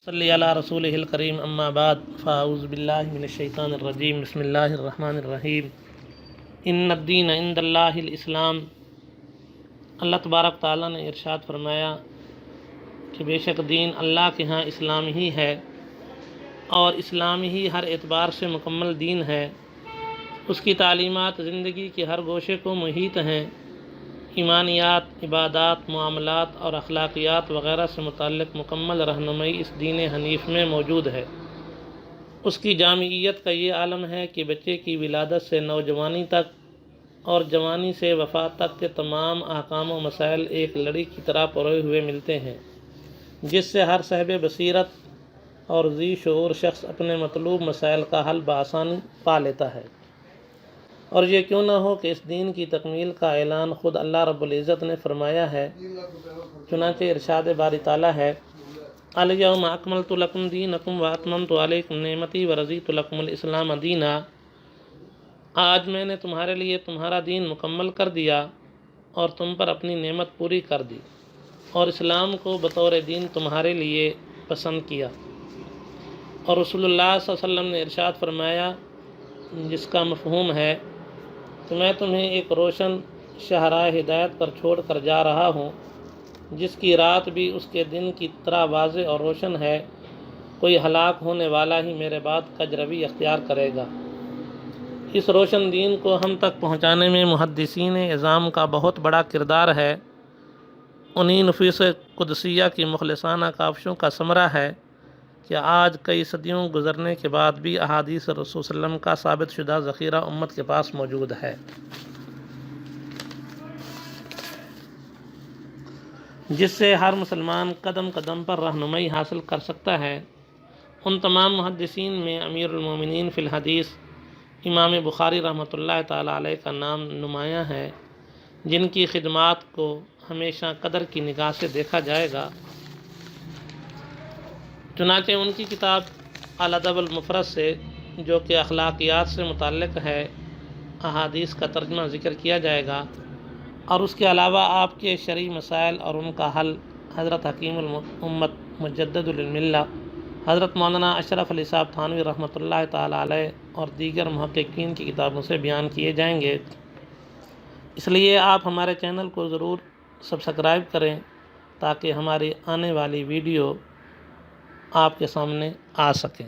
صلی علی رسولہ الکریم اما بعد فاعوذ باللہ من الشیطان الرجیم بسم اللہ الرحمن الرحیم ان الدین عند اللہ الاسلام۔ اللہ تبارک تعالیٰ نے ارشاد فرمایا کہ بے شک دین اللہ کے ہاں اسلام ہی ہے، اور اسلام ہی ہر اعتبار سے مکمل دین ہے۔ اس کی تعلیمات زندگی کے ہر گوشے کو محیط ہیں۔ ایمانیات، عبادات، معاملات اور اخلاقیات وغیرہ سے متعلق مکمل رہنمائی اس دین حنیف میں موجود ہے۔ اس کی جامعیت کا یہ عالم ہے کہ بچے کی ولادت سے نوجوانی تک اور جوانی سے وفات تک کے تمام احکام و مسائل ایک لڑی کی طرح پروئے ہوئے ملتے ہیں، جس سے ہر صاحب بصیرت اور ذی شعور شخص اپنے مطلوب مسائل کا حل بآسانی پا لیتا ہے۔ اور یہ کیوں نہ ہو کہ اس دین کی تکمیل کا اعلان خود اللہ رب العزت نے فرمایا ہے۔ چنانچہ ارشاد باری تعالیٰ ہے، الیوم اکملت لکم دینکم واتممت علیکم نعمتی ورضیت لکم الاسلام دینا۔ آج میں نے تمہارے لیے تمہارا دین مکمل کر دیا اور تم پر اپنی نعمت پوری کر دی، اور اسلام کو بطور دین تمہارے لیے پسند کیا۔ اور رسول اللہ صلی اللہ علیہ وسلم نے ارشاد فرمایا، جس کا مفہوم ہے کہ میں تمہیں ایک روشن شاہراہ ہدایت پر چھوڑ کر جا رہا ہوں، جس کی رات بھی اس کے دن کی طرح واضح اور روشن ہے۔ کوئی ہلاک ہونے والا ہی میرے بعد کجروی اختیار کرے گا۔ اس روشن دین کو ہم تک پہنچانے میں محدثین اعظام کا بہت بڑا کردار ہے۔ انہی نفوس قدسیہ کی مخلصانہ کاوشوں کا ثمرہ ہے کہ آج کئی صدیوں گزرنے کے بعد بھی احادیث رسول صلی اللہ علیہ وسلم کا ثابت شدہ ذخیرہ امت کے پاس موجود ہے، جس سے ہر مسلمان قدم قدم پر رہنمائی حاصل کر سکتا ہے۔ ان تمام محدثین میں امیر المومنین فی الحدیث امام بخاری رحمۃ اللہ تعالیٰ علیہ کا نام نمایاں ہے، جن کی خدمات کو ہمیشہ قدر کی نگاہ سے دیکھا جائے گا۔ چنانچہ ان کی کتاب الادب المفرد سے، جو کہ اخلاقیات سے متعلق ہے، احادیث کا ترجمہ ذکر کیا جائے گا، اور اس کے علاوہ آپ کے شرعی مسائل اور ان کا حل حضرت حکیم الامت مجدد الملہ حضرت مولانا اشرف علی صاحب تھانوی رحمۃ اللہ تعالیٰ علیہ اور دیگر محققین کی کتابوں سے بیان کیے جائیں گے۔ اس لیے آپ ہمارے چینل کو ضرور سبسکرائب کریں تاکہ ہماری آنے والی ویڈیو آپ کے سامنے آ سکیں۔